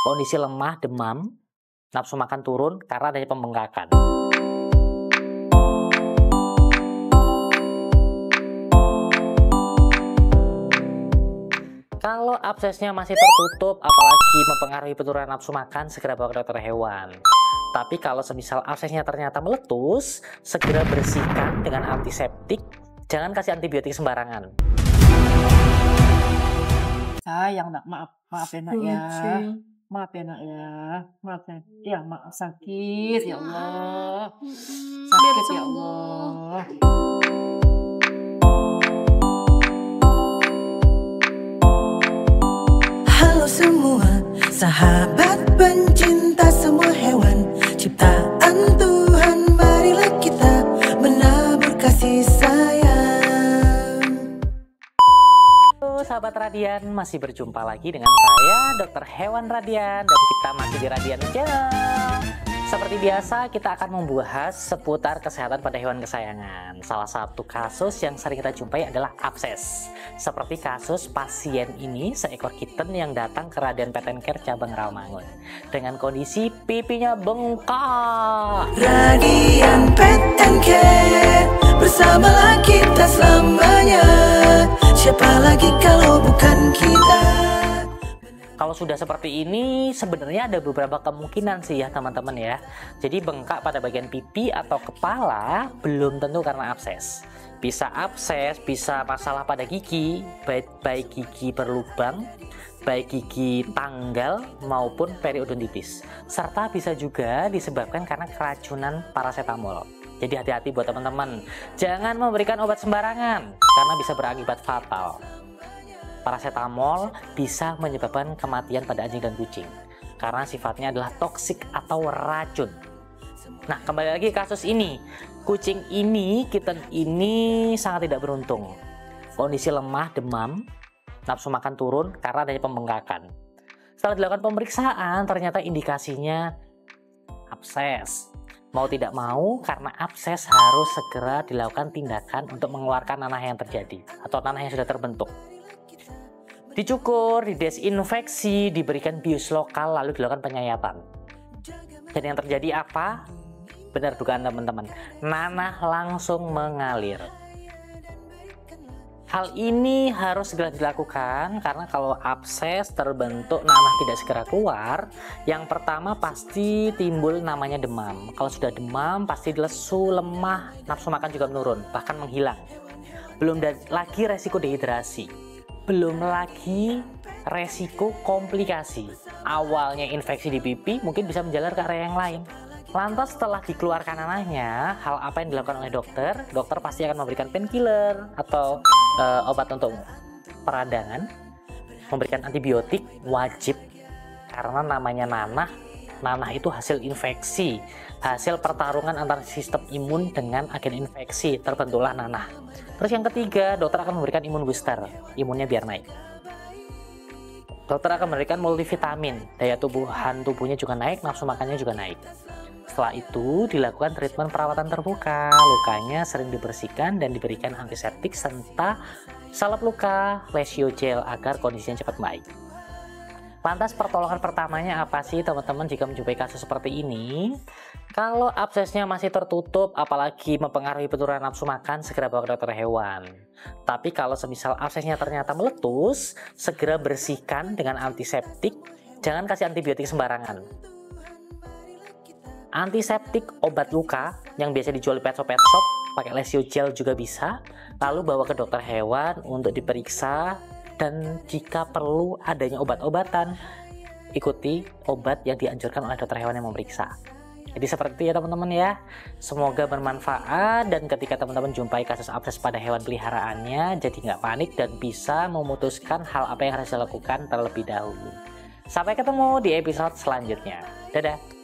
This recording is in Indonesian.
kondisi lemah, demam, nafsu makan turun karena adanya pembengkakan. Kalau absesnya masih tertutup, apalagi mempengaruhi penurunan nafsu makan, segera bawa ke dokter hewan. Tapi kalau semisal absesnya ternyata meletus, segera bersihkan dengan antiseptik, jangan kasih antibiotik sembarangan. Sayang nak, maaf ya nak ya. Maaf ya nak ya. Maaf ya, maaf sakit ya Allah. Sakit ya Allah. Halo semua, sahabat pencinta semua hewan ciptaan Tuhan, marilah kita menabur kasih sayang. Halo sahabat Radian, masih berjumpa lagi dengan saya Dr. Hewan Radian dan kita masih di Radian Channel. Seperti biasa, kita akan membahas seputar kesehatan pada hewan kesayangan. Salah satu kasus yang sering kita jumpai adalah abses. Seperti kasus pasien ini, seekor kitten yang datang ke Radian Pet and Care cabang Rawamangun dengan kondisi pipinya bengkak. Radian Pet and Care, bersamalah kita selamanya. Siapa lagi kalau bukan kita? Kalau sudah seperti ini, sebenarnya ada beberapa kemungkinan sih ya teman-teman ya. Jadi bengkak pada bagian pipi atau kepala belum tentu karena abses. Bisa abses, bisa masalah pada gigi, baik gigi berlubang, baik gigi tanggal maupun periodontitis. Serta bisa juga disebabkan karena keracunan parasetamol. Jadi hati-hati buat teman-teman. Jangan memberikan obat sembarangan karena bisa berakibat fatal. Parasetamol bisa menyebabkan kematian pada anjing dan kucing karena sifatnya adalah toksik atau racun. Nah, kembali lagi kasus ini. Kucing ini, kitten ini sangat tidak beruntung. Kondisi lemah, demam, nafsu makan turun karena adanya pembengkakan. Setelah dilakukan pemeriksaan, ternyata indikasinya abses. Mau tidak mau, karena abses harus segera dilakukan tindakan untuk mengeluarkan nanah yang terjadi atau nanah yang sudah terbentuk. Dicukur, didesinfeksi, diberikan bius lokal, lalu dilakukan penyayatan. Dan yang terjadi apa? Benar dugaan teman-teman, nanah langsung mengalir. Hal ini harus segera dilakukan karena kalau abses terbentuk nanah tidak segera keluar, yang pertama pasti timbul namanya demam. Kalau sudah demam pasti lesu, lemah, nafsu makan juga menurun, bahkan menghilang. Belum lagi resiko dehidrasi. Belum lagi resiko komplikasi. Awalnya infeksi di pipi mungkin bisa menjalar ke area yang lain. Lantas setelah dikeluarkan nanahnya, hal apa yang dilakukan oleh dokter? Dokter pasti akan memberikan painkiller atau obat untuk peradangan, memberikan antibiotik wajib karena namanya nanah itu hasil infeksi, hasil pertarungan antara sistem imun dengan agen infeksi, terbentuklah nanah. Terus yang ketiga, dokter akan memberikan imun booster, imunnya biar naik. Dokter akan memberikan multivitamin, daya tubuhan tubuhnya juga naik, nafsu makannya juga naik. Setelah itu dilakukan treatment perawatan terbuka, lukanya sering dibersihkan dan diberikan antiseptik serta salep luka, lesio gel agar kondisinya cepat baik. Lantas pertolongan pertamanya apa sih teman-teman jika menjumpai kasus seperti ini? Kalau absesnya masih tertutup, apalagi mempengaruhi penurunan nafsu makan, segera bawa ke dokter hewan. Tapi kalau semisal absesnya ternyata meletus, segera bersihkan dengan antiseptik, jangan kasih antibiotik sembarangan. Antiseptik obat luka yang biasa dijual di pet shop, pakai lesio gel juga bisa, lalu bawa ke dokter hewan untuk diperiksa. Dan jika perlu adanya obat-obatan, ikuti obat yang dianjurkan oleh dokter hewan yang memeriksa. Jadi seperti itu ya teman-teman ya. Semoga bermanfaat dan ketika teman-teman jumpai kasus abses pada hewan peliharaannya, jadi nggak panik dan bisa memutuskan hal apa yang harus dilakukan terlebih dahulu. Sampai ketemu di episode selanjutnya. Dadah!